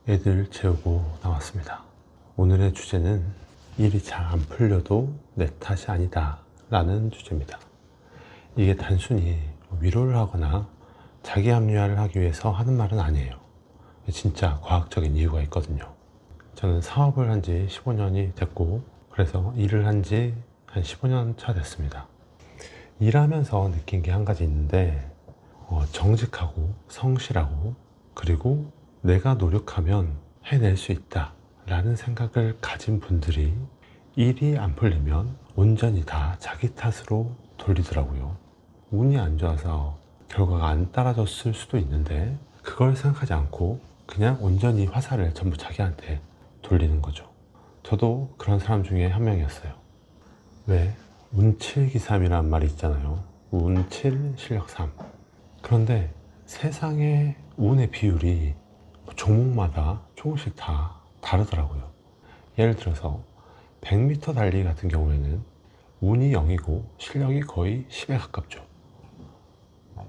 애들 재우고 나왔습니다. 오늘의 주제는 일이 잘 안 풀려도 내 탓이 아니다 라는 주제입니다. 이게 단순히 위로를 하거나 자기 합리화를 하기 위해서 하는 말은 아니에요. 진짜 과학적인 이유가 있거든요. 저는 사업을 한 지 15년이 됐고, 그래서 일을 한 지 한 15년 차 됐습니다. 일하면서 느낀 게 한 가지 있는데, 정직하고 성실하고, 그리고 내가 노력하면 해낼 수 있다 라는 생각을 가진 분들이 일이 안 풀리면 온전히 다 자기 탓으로 돌리더라고요. 운이 안 좋아서 결과가 안 따라줬을 수도 있는데, 그걸 생각하지 않고 그냥 온전히 화살을 전부 자기한테 돌리는 거죠. 저도 그런 사람 중에 한 명이었어요. 왜? 운칠기삼이란 말이 있잖아요. 운7 실력 3. 그런데 세상의 운의 비율이 종목마다 조금씩 다 다르더라고요. 예를 들어서 100m 달리기 같은 경우에는 운이 0이고 실력이 거의 10에 가깝죠.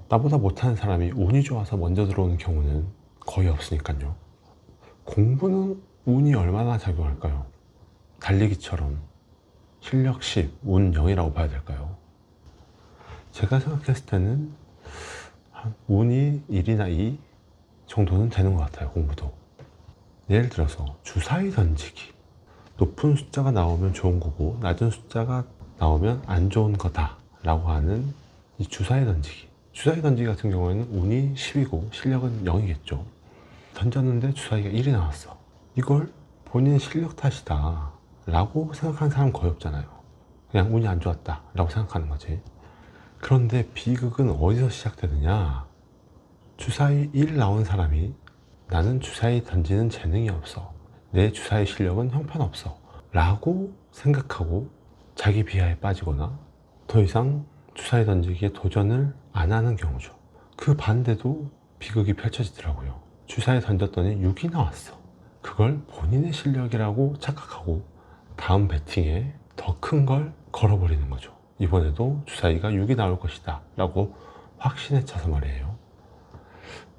나보다 못하는 사람이 운이 좋아서 먼저 들어오는 경우는 거의 없으니까요. 공부는 운이 얼마나 작용할까요? 달리기처럼 실력 10, 운 0이라고 봐야 될까요? 제가 생각했을 때는 한 운이 1이나 2 정도는 되는 것 같아요. 공부도. 예를 들어서 주사위 던지기, 높은 숫자가 나오면 좋은 거고 낮은 숫자가 나오면 안 좋은 거다 라고 하는 이 주사위 던지기 같은 경우에는 운이 10이고 실력은 0이겠죠. 던졌는데 주사위가 1이 나왔어. 이걸 본인 실력 탓이다 라고 생각하는 사람 거의 없잖아요. 그냥 운이 안 좋았다 라고 생각하는 거지. 그런데 비극은 어디서 시작되느냐, 주사위 1 나온 사람이 나는 주사위 던지는 재능이 없어, 내 주사위 실력은 형편없어 라고 생각하고 자기 비하에 빠지거나 더 이상 주사위 던지기에 도전을 안 하는 경우죠. 그 반대도 비극이 펼쳐지더라고요. 주사위 던졌더니 6이 나왔어. 그걸 본인의 실력이라고 착각하고 다음 배팅에 더 큰 걸 걸어버리는 거죠. 이번에도 주사위가 6이 나올 것이다 라고 확신에 차서 말이에요.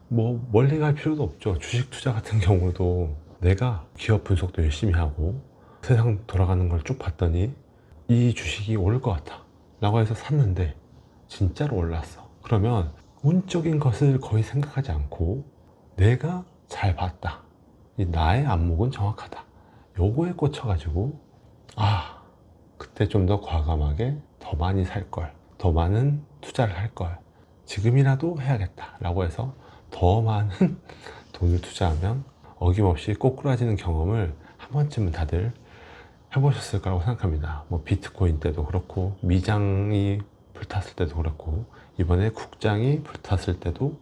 뭐 멀리 갈 필요도 없죠. 주식 투자 같은 경우도 내가 기업 분석도 열심히 하고 세상 돌아가는 걸 쭉 봤더니 이 주식이 오를 것 같아 라고 해서 샀는데 진짜로 올랐어. 그러면 운적인 것을 거의 생각하지 않고 내가 잘 봤다, 이 나의 안목은 정확하다, 요거에 꽂혀가지고 그때 좀 더 과감하게 더 많이 살 걸, 더 많은 투자를 할 걸, 지금이라도 해야겠다 라고 해서 더 많은 돈을 투자하면 어김없이 꼬꾸라지는 경험을 한 번쯤은 다들 해보셨을 거라고 생각합니다. 뭐 비트코인 때도 그렇고 미장이 불탔을 때도 그렇고 이번에 국장이 불탔을 때도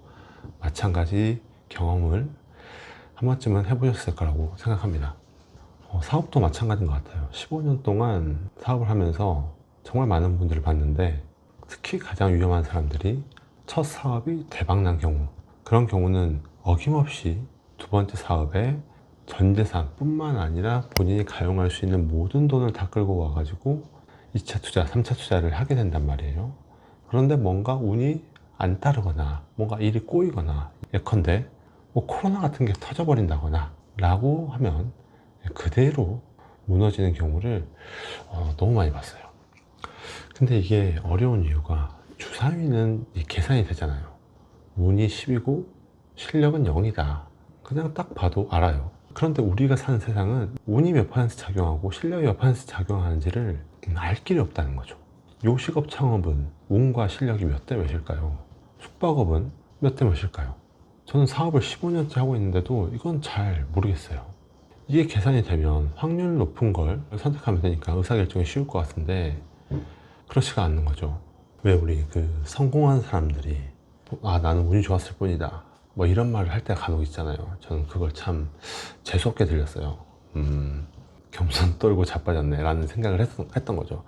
마찬가지 경험을 한 번쯤은 해보셨을 거라고 생각합니다. 사업도 마찬가지인 것 같아요. 15년 동안 사업을 하면서 정말 많은 분들을 봤는데, 특히 가장 위험한 사람들이 첫 사업이 대박난 경우, 그런 경우는 어김없이 두 번째 사업에 전 재산뿐만 아니라 본인이 가용할 수 있는 모든 돈을 다 끌고 와가지고 2차 투자, 3차 투자를 하게 된단 말이에요. 그런데 뭔가 운이 안 따르거나 뭔가 일이 꼬이거나, 예컨대 뭐 코로나 같은 게 터져버린다거나 라고 하면 그대로 무너지는 경우를 너무 많이 봤어요. 근데 이게 어려운 이유가 주사위는 계산이 되잖아요. 운이 10이고 실력은 0이다. 그냥 딱 봐도 알아요. 그런데 우리가 사는 세상은 운이 몇 퍼센트 작용하고 실력이 몇 퍼센트 작용하는지를 알 길이 없다는 거죠. 요식업 창업은 운과 실력이 몇 대 몇일까요? 숙박업은 몇 대 몇일까요? 저는 사업을 15년째 하고 있는데도 이건 잘 모르겠어요. 이게 계산이 되면 확률 높은 걸 선택하면 되니까 의사결정이 쉬울 것 같은데 그렇지가 않는 거죠. 왜 우리 성공한 사람들이 나는 운이 좋았을 뿐이다 뭐 이런 말을 할 때가 간혹 있잖아요. 저는 그걸 참 재수없게 들렸어요. 겸손 떨고 자빠졌네 라는 생각을 했던 거죠.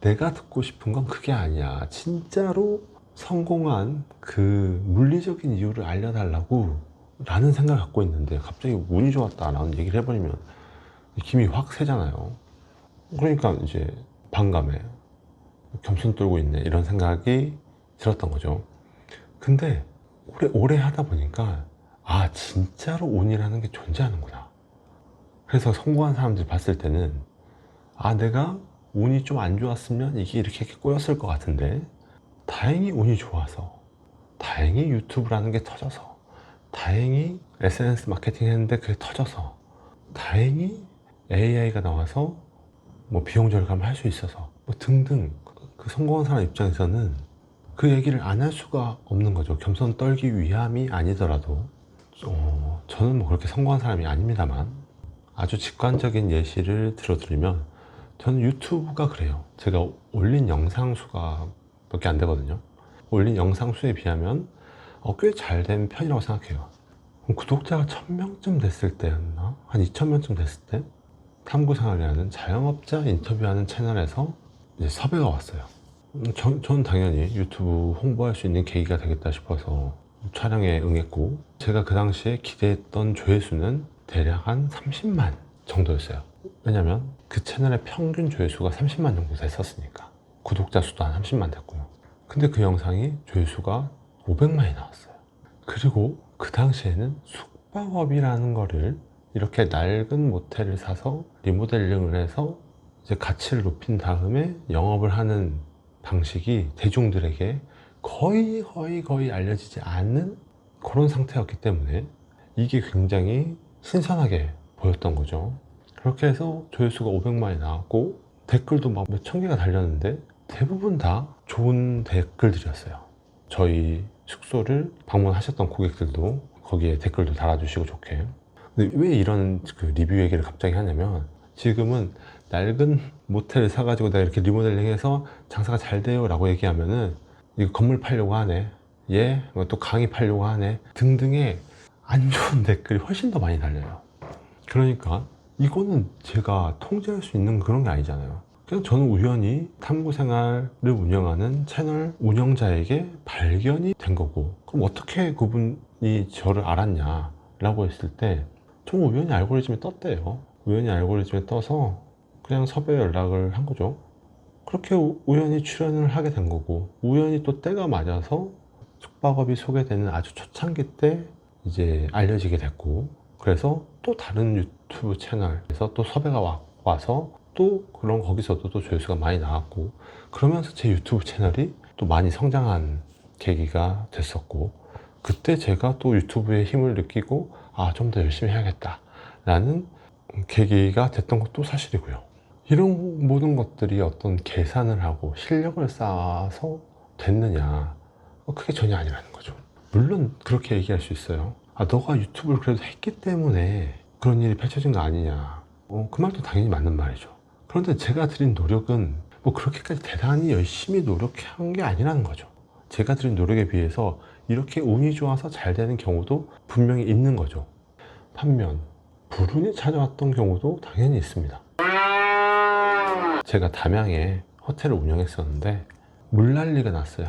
내가 듣고 싶은 건 그게 아니야. 진짜로 성공한 그 물리적인 이유를 알려달라고 라는 생각을 갖고 있는데, 갑자기 운이 좋았다 라는 얘기를 해버리면 김이 확 새잖아요. 그러니까 이제 반감해, 겸손 떨고 있네 이런 생각이 들었던 거죠. 근데 오래 하다 보니까 아, 진짜로 운이라는 게 존재하는구나. 그래서 성공한 사람들 봤을 때는 아, 내가 운이 좀 안 좋았으면 이게 이렇게 꼬였을 것 같은데 다행히 운이 좋아서, 다행히 유튜브라는 게 터져서, 다행히 SNS 마케팅 했는데 그게 터져서, 다행히 AI가 나와서 뭐 비용 절감을 할 수 있어서 뭐 등등, 그 성공한 사람 입장에서는 그 얘기를 안 할 수가 없는 거죠. 겸손 떨기 위함이 아니더라도. 저는 뭐 그렇게 성공한 사람이 아닙니다만 아주 직관적인 예시를 들어드리면 저는 유튜브가 그래요. 제가 올린 영상 수가 몇 개 안 되거든요. 올린 영상 수에 비하면 꽤 잘 된 편이라고 생각해요. 구독자가 1000명쯤 됐을 때였나? 한 2000명쯤 됐을 때 탐구생활이라는 자영업자 인터뷰하는 채널에서 이제 섭외가 왔어요. 저는 당연히 유튜브 홍보할 수 있는 계기가 되겠다 싶어서 촬영에 응했고, 제가 그 당시에 기대했던 조회수는 대략 한 30만 정도였어요. 왜냐면 그 채널의 평균 조회수가 30만 정도 됐었으니까. 구독자 수도 한 30만 됐고요. 근데 그 영상이 조회수가 500만이 나왔어요. 그리고 그 당시에는 숙박업이라는 거를 이렇게 낡은 모텔을 사서 리모델링을 해서 이제 가치를 높인 다음에 영업을 하는 방식이 대중들에게 거의 알려지지 않는 그런 상태였기 때문에 이게 굉장히 신선하게 보였던 거죠. 그렇게 해서 조회수가 500만이 나왔고 댓글도 막 몇천 개가 달렸는데 대부분 다 좋은 댓글들이었어요. 저희 숙소를 방문하셨던 고객들도 거기에 댓글도 달아주시고 좋게. 근데 왜 이런 그 리뷰 얘기를 갑자기 하냐면, 지금은 낡은 모텔을 사가지고 내가 이렇게 리모델링해서 장사가 잘 돼요 라고 얘기하면은 이거 건물 팔려고 하네, 예, 또 강의 팔려고 하네 등등의 안 좋은 댓글이 훨씬 더 많이 달려요. 그러니까 이거는 제가 통제할 수 있는 그런 게 아니잖아요. 그냥 저는 우연히 탐구생활을 운영하는 채널 운영자에게 발견이 된 거고, 그럼 어떻게 그분이 저를 알았냐 라고 했을 때 좀 우연히 알고리즘에 떴대요. 우연히 알고리즘에 떠서 그냥 섭외 연락을 한 거죠. 그렇게 우연히 출연을 하게 된 거고, 우연히 또 때가 맞아서 숙박업이 소개되는 아주 초창기 때 이제 알려지게 됐고, 그래서 또 다른 유튜브 채널에서 또 섭외가 와서 또 그런 거기서도 또 조회수가 많이 나왔고, 그러면서 제 유튜브 채널이 또 많이 성장한 계기가 됐었고, 그때 제가 또 유튜브의 힘을 느끼고 아, 좀 더 열심히 해야겠다 라는 계기가 됐던 것도 사실이고요. 이런 모든 것들이 어떤 계산을 하고 실력을 쌓아서 됐느냐, 그게 전혀 아니라는 거죠. 물론 그렇게 얘기할 수 있어요. 아, 너가 유튜브를 그래도 했기 때문에 그런 일이 펼쳐진 거 아니냐. 그 말도 당연히 맞는 말이죠. 그런데 제가 들인 노력은 뭐 그렇게까지 대단히 열심히 노력한 게 아니라는 거죠. 제가 들인 노력에 비해서 이렇게 운이 좋아서 잘 되는 경우도 분명히 있는 거죠. 반면 불운이 찾아왔던 경우도 당연히 있습니다. 제가 담양에 호텔을 운영했었는데 물난리가 났어요.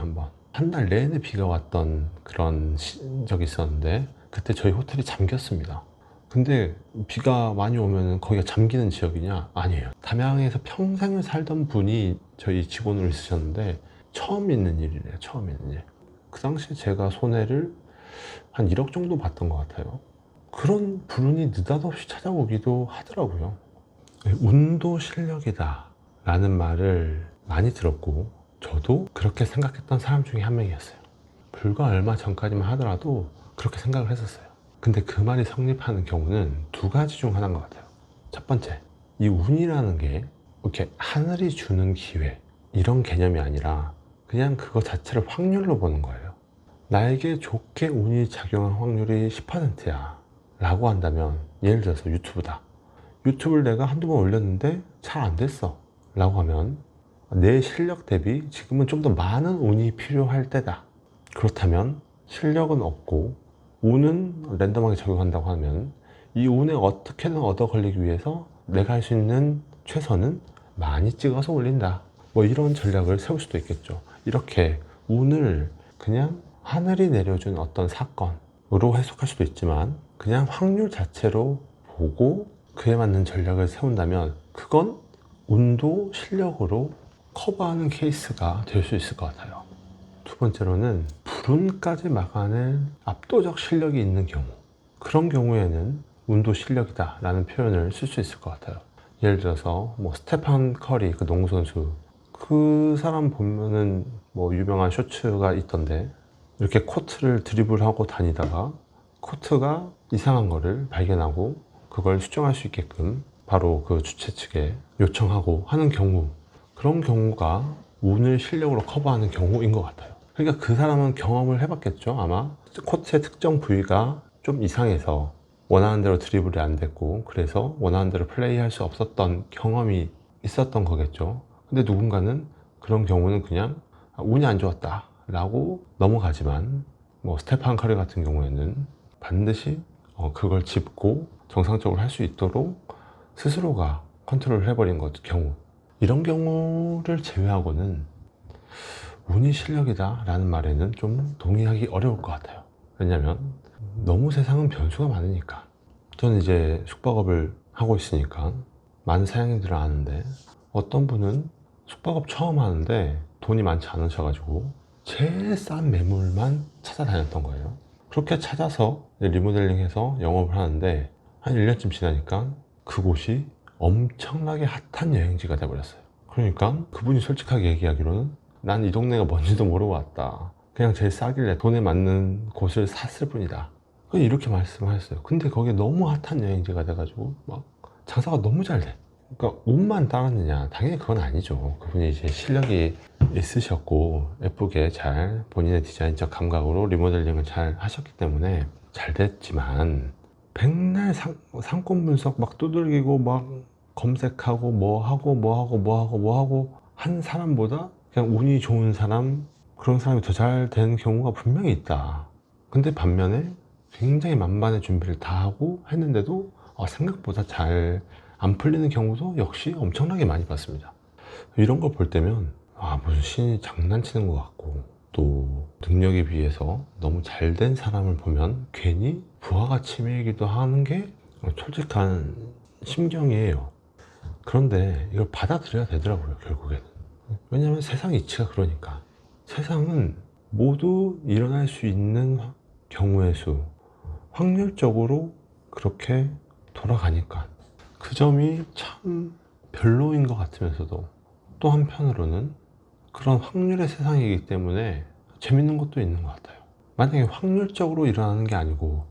한 달 내내 비가 왔던 그런 적이 있었는데, 그때 저희 호텔이 잠겼습니다. 근데 비가 많이 오면 거기가 잠기는 지역이냐? 아니에요. 담양에서 평생을 살던 분이 저희 직원으로 있으셨는데 처음 있는 일이래요. 처음 있는 일. 그 당시에 제가 손해를 한 1억 정도 봤던 것 같아요. 그런 불운이 느닷없이 찾아오기도 하더라고요. 운도 실력이다 라는 말을 많이 들었고, 저도 그렇게 생각했던 사람 중에 한 명이었어요. 불과 얼마 전까지만 하더라도 그렇게 생각을 했었어요. 근데 그 말이 성립하는 경우는 두 가지 중 하나인 것 같아요. 첫 번째, 이 운이라는 게 이렇게 하늘이 주는 기회 이런 개념이 아니라 그냥 그거 자체를 확률로 보는 거예요. 나에게 좋게 운이 작용할 확률이 10%야 라고 한다면, 예를 들어서 유튜브다. 유튜브를 내가 한두 번 올렸는데 잘 안 됐어 라고 하면 내 실력 대비 지금은 좀 더 많은 운이 필요할 때다. 그렇다면 실력은 없고 운은 랜덤하게 적용한다고 하면 이 운에 어떻게든 얻어 걸리기 위해서 내가 할 수 있는 최선은 많이 찍어서 올린다, 뭐 이런 전략을 세울 수도 있겠죠. 이렇게 운을 그냥 하늘이 내려준 어떤 사건으로 해석할 수도 있지만, 그냥 확률 자체로 보고 그에 맞는 전략을 세운다면 그건 운도 실력으로 커버하는 케이스가 될 수 있을 것 같아요. 두 번째로는 불운까지 막아낼 압도적 실력이 있는 경우, 그런 경우에는 운도 실력이다 라는 표현을 쓸 수 있을 것 같아요. 예를 들어서 뭐 스테판 커리, 그 농구 선수, 그 사람 보면은 뭐 유명한 쇼츠가 있던데, 이렇게 코트를 드리블하고 다니다가 코트가 이상한 거를 발견하고 그걸 수정할 수 있게끔 바로 그 주최 측에 요청하고 하는 경우, 그런 경우가 운을 실력으로 커버하는 경우인 것 같아요. 그러니까 그 사람은 경험을 해봤겠죠. 아마 코트의 특정 부위가 좀 이상해서 원하는 대로 드리블이 안 됐고, 그래서 원하는 대로 플레이할 수 없었던 경험이 있었던 거겠죠. 근데 누군가는 그런 경우는 그냥 운이 안 좋았다 라고 넘어가지만, 뭐 스테판 커리 같은 경우에는 반드시 그걸 짚고 정상적으로 할 수 있도록 스스로가 컨트롤을 해버린 경우, 이런 경우를 제외하고는 운이 실력이다 라는 말에는 좀 동의하기 어려울 것 같아요. 왜냐면 너무 세상은 변수가 많으니까. 저는 이제 숙박업을 하고 있으니까 많은 사장님들을 아는데, 어떤 분은 숙박업 처음 하는데 돈이 많지 않으셔가지고 제일 싼 매물만 찾아다녔던 거예요. 그렇게 찾아서 리모델링해서 영업을 하는데, 한 1년쯤 지나니까 그곳이 엄청나게 핫한 여행지가 돼버렸어요. 그러니까 그분이 솔직하게 얘기하기로는 난 이 동네가 뭔지도 모르고 왔다, 그냥 제일 싸길래 돈에 맞는 곳을 샀을 뿐이다, 이렇게 말씀하셨어요. 근데 거기에 너무 핫한 여행지가 돼가지고 막 장사가 너무 잘 돼. 그러니까 운만 따랐느냐, 당연히 그건 아니죠. 그분이 이제 실력이 있으셨고 예쁘게 잘 본인의 디자인적 감각으로 리모델링을 잘 하셨기 때문에 잘 됐지만, 백날 상권 분석 막 두들기고 막 검색하고 뭐 하고 한 사람보다 그냥 운이 좋은 사람, 그런 사람이 더 잘 되는 경우가 분명히 있다. 근데 반면에 굉장히 만반의 준비를 다 하고 했는데도 생각보다 잘 안 풀리는 경우도 역시 엄청나게 많이 봤습니다. 이런 걸 볼 때면 무슨 신이 장난치는 것 같고, 또 능력에 비해서 너무 잘 된 사람을 보면 괜히 부하가 치밀기도 하는 게 솔직한 심경이에요. 그런데 이걸 받아들여야 되더라고요, 결국에는. 왜냐하면 세상 이치가 그러니까. 세상은 모두 일어날 수 있는 경우의 수, 확률적으로 그렇게 돌아가니까. 그 점이 참 별로인 것 같으면서도, 또 한편으로는 그런 확률의 세상이기 때문에 재밌는 것도 있는 것 같아요. 만약에 확률적으로 일어나는 게 아니고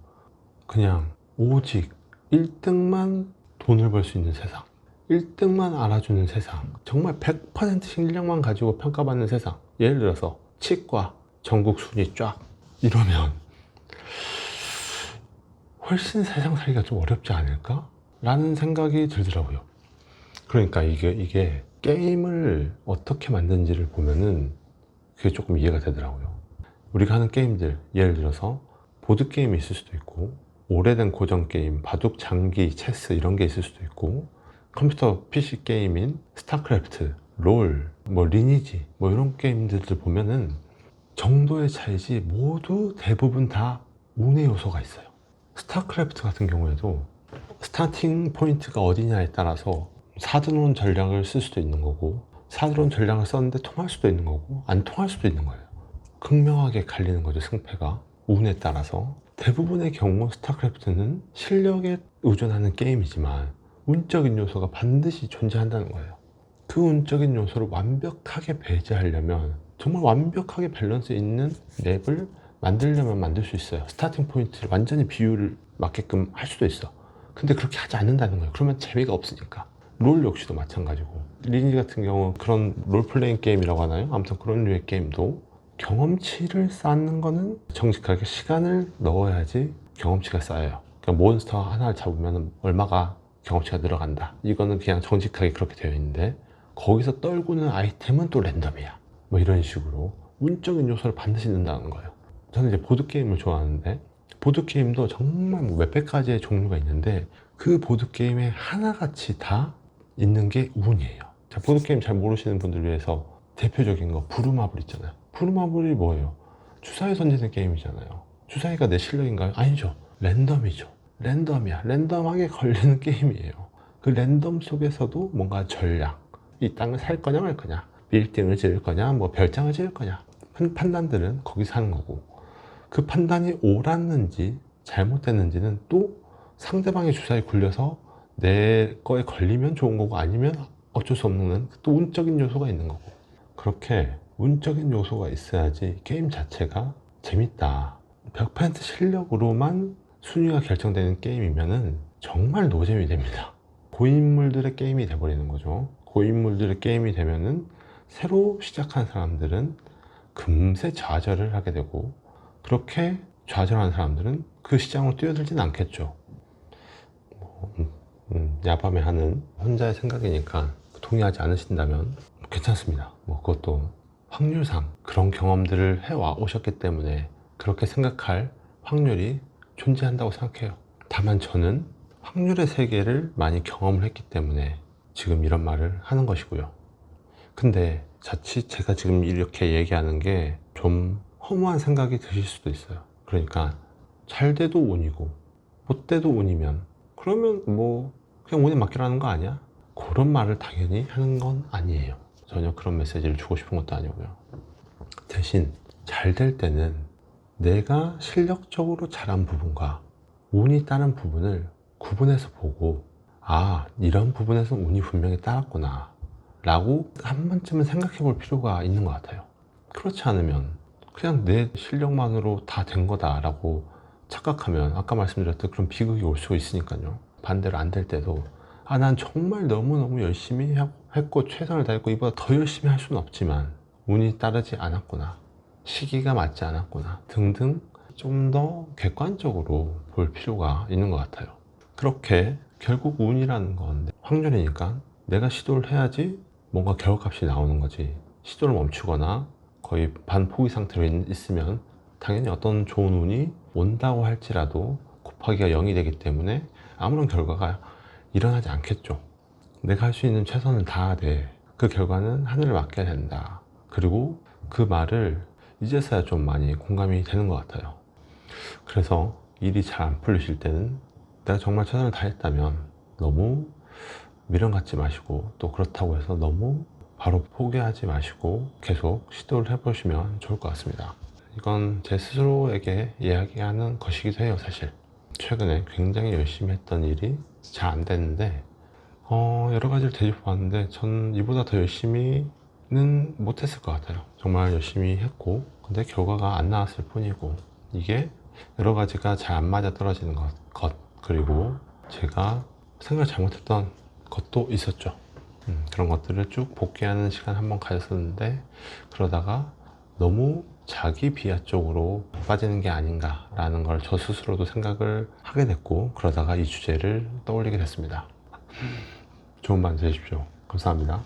그냥 오직 1등만 돈을 벌 수 있는 세상, 1등만 알아주는 세상, 정말 100% 실력만 가지고 평가받는 세상, 예를 들어서 치과 전국 순위 쫙 이러면 훨씬 세상 살기가 좀 어렵지 않을까? 라는 생각이 들더라고요. 그러니까 이게 게임을 어떻게 만든지를 보면은 그게 조금 이해가 되더라고요. 우리가 하는 게임들, 예를 들어서 보드게임이 있을 수도 있고, 오래된 고전 게임, 바둑, 장기, 체스 이런 게 있을 수도 있고, 컴퓨터 PC 게임인 스타크래프트, 롤, 뭐 리니지, 뭐 이런 게임들을 보면은 정도의 차이지 모두 대부분 다 운의 요소가 있어요. 스타크래프트 같은 경우에도 스타팅 포인트가 어디냐에 따라서 사드론 전략을 쓸 수도 있는 거고, 사드론 전략을 썼는데 통할 수도 있는 거고 안 통할 수도 있는 거예요. 극명하게 갈리는 거죠, 승패가. 운에 따라서. 대부분의 경우 스타크래프트는 실력에 의존하는 게임이지만 운적인 요소가 반드시 존재한다는 거예요. 그 운적인 요소를 완벽하게 배제하려면, 정말 완벽하게 밸런스 있는 맵을 만들려면 만들 수 있어요. 스타팅 포인트를 완전히 비율을 맞게끔 할 수도 있어. 근데 그렇게 하지 않는다는 거예요. 그러면 재미가 없으니까. 롤 역시도 마찬가지고, 리니지 같은 경우 그런 롤플레잉 게임이라고 하나요? 아무튼 그런 류의 게임도 경험치를 쌓는 거는 정직하게 시간을 넣어야지 경험치가 쌓여요. 그러니까 몬스터 하나를 잡으면 얼마가 경험치가 늘어간다, 이거는 그냥 정직하게 그렇게 되어 있는데, 거기서 떨구는 아이템은 또 랜덤이야, 뭐 이런 식으로 운적인 요소를 반드시 넣는다는 거예요. 저는 이제 보드게임을 좋아하는데, 보드게임도 정말 뭐 몇백 가지의 종류가 있는데 그 보드게임에 하나같이 다 있는 게 운이에요. 자, 보드게임 잘 모르시는 분들 위해서 대표적인 거 부루마블 있잖아요. 부루마블이 뭐예요? 주사위 던지는 게임이잖아요. 주사위가 내 실력인가요? 아니죠. 랜덤이죠. 랜덤이야. 랜덤하게 걸리는 게임이에요. 그 랜덤 속에서도 뭔가 전략, 이 땅을 살 거냐 말 거냐, 빌딩을 지을 거냐, 뭐 별장을 지을 거냐, 판단들은 거기서 하는 거고, 그 판단이 옳았는지 잘못됐는지는 또 상대방의 주사에 굴려서 내 거에 걸리면 좋은 거고 아니면 어쩔 수 없는 또 운적인 요소가 있는 거고, 그렇게 운적인 요소가 있어야지 게임 자체가 재밌다. 100% 실력으로만 순위가 결정되는 게임이면은 정말 노잼이 됩니다. 고인물들의 게임이 돼버리는 거죠. 고인물들의 게임이 되면은 새로 시작한 사람들은 금세 좌절을 하게 되고, 그렇게 좌절한 사람들은 그 시장으로 뛰어들진 않겠죠. 야밤에 하는 혼자의 생각이니까 동의하지 않으신다면 괜찮습니다. 그것도 확률상 그런 경험들을 해와 오셨기 때문에 그렇게 생각할 확률이 존재한다고 생각해요. 다만 저는 확률의 세계를 많이 경험을 했기 때문에 지금 이런 말을 하는 것이고요. 근데 자칫 제가 지금 이렇게 얘기하는 게 좀 허무한 생각이 드실 수도 있어요. 그러니까 잘 돼도 운이고 못 돼도 운이면 그러면 그냥 운에 맡기라는 거 아니야? 그런 말을 당연히 하는 건 아니에요. 전혀 그런 메시지를 주고 싶은 것도 아니고요. 대신 잘 될 때는 내가 실력적으로 잘한 부분과 운이 따른 부분을 구분해서 보고, 이런 부분에서 운이 분명히 따랐구나 라고 한 번쯤은 생각해 볼 필요가 있는 것 같아요. 그렇지 않으면 그냥 내 실력만으로 다 된 거다 라고 착각하면 아까 말씀드렸듯 그런 비극이 올 수 있으니까요. 반대로 안 될 때도 난 정말 너무너무 열심히 했고 최선을 다했고 이보다 더 열심히 할 수는 없지만 운이 따르지 않았구나, 시기가 맞지 않았구나 등등 좀 더 객관적으로 볼 필요가 있는 것 같아요. 그렇게 결국 운이라는 건 확률이니까 내가 시도를 해야지 뭔가 결과값이 나오는 거지, 시도를 멈추거나 거의 반포기 상태로 있으면 당연히 어떤 좋은 운이 온다고 할지라도 곱하기가 0이 되기 때문에 아무런 결과가 일어나지 않겠죠. 내가 할 수 있는 최선을 다하되 그 결과는 하늘을 맡겨야 된다. 그리고 그 말을 이제서야 좀 많이 공감이 되는 것 같아요. 그래서 일이 잘 안 풀리실 때는 내가 정말 최선을 다했다면 너무 미련 갖지 마시고, 또 그렇다고 해서 너무 바로 포기하지 마시고 계속 시도를 해보시면 좋을 것 같습니다. 이건 제 스스로에게 이야기하는 것이기도 해요. 사실 최근에 굉장히 열심히 했던 일이 잘 안 됐는데 여러 가지를 되짚어 봤는데 전 이보다 더 열심히는 못했을 것 같아요. 정말 열심히 했고 근데 결과가 안 나왔을 뿐이고, 이게 여러 가지가 잘 안 맞아 떨어지는 것 그리고 제가 생각을 잘못했던 것도 있었죠. 그런 것들을 쭉 복귀하는 시간 한번 가졌었는데, 그러다가 너무 자기 비하 쪽으로 빠지는 게 아닌가 라는 걸 저 스스로도 생각을 하게 됐고, 그러다가 이 주제를 떠올리게 됐습니다. 좋은 밤 되십시오. 감사합니다.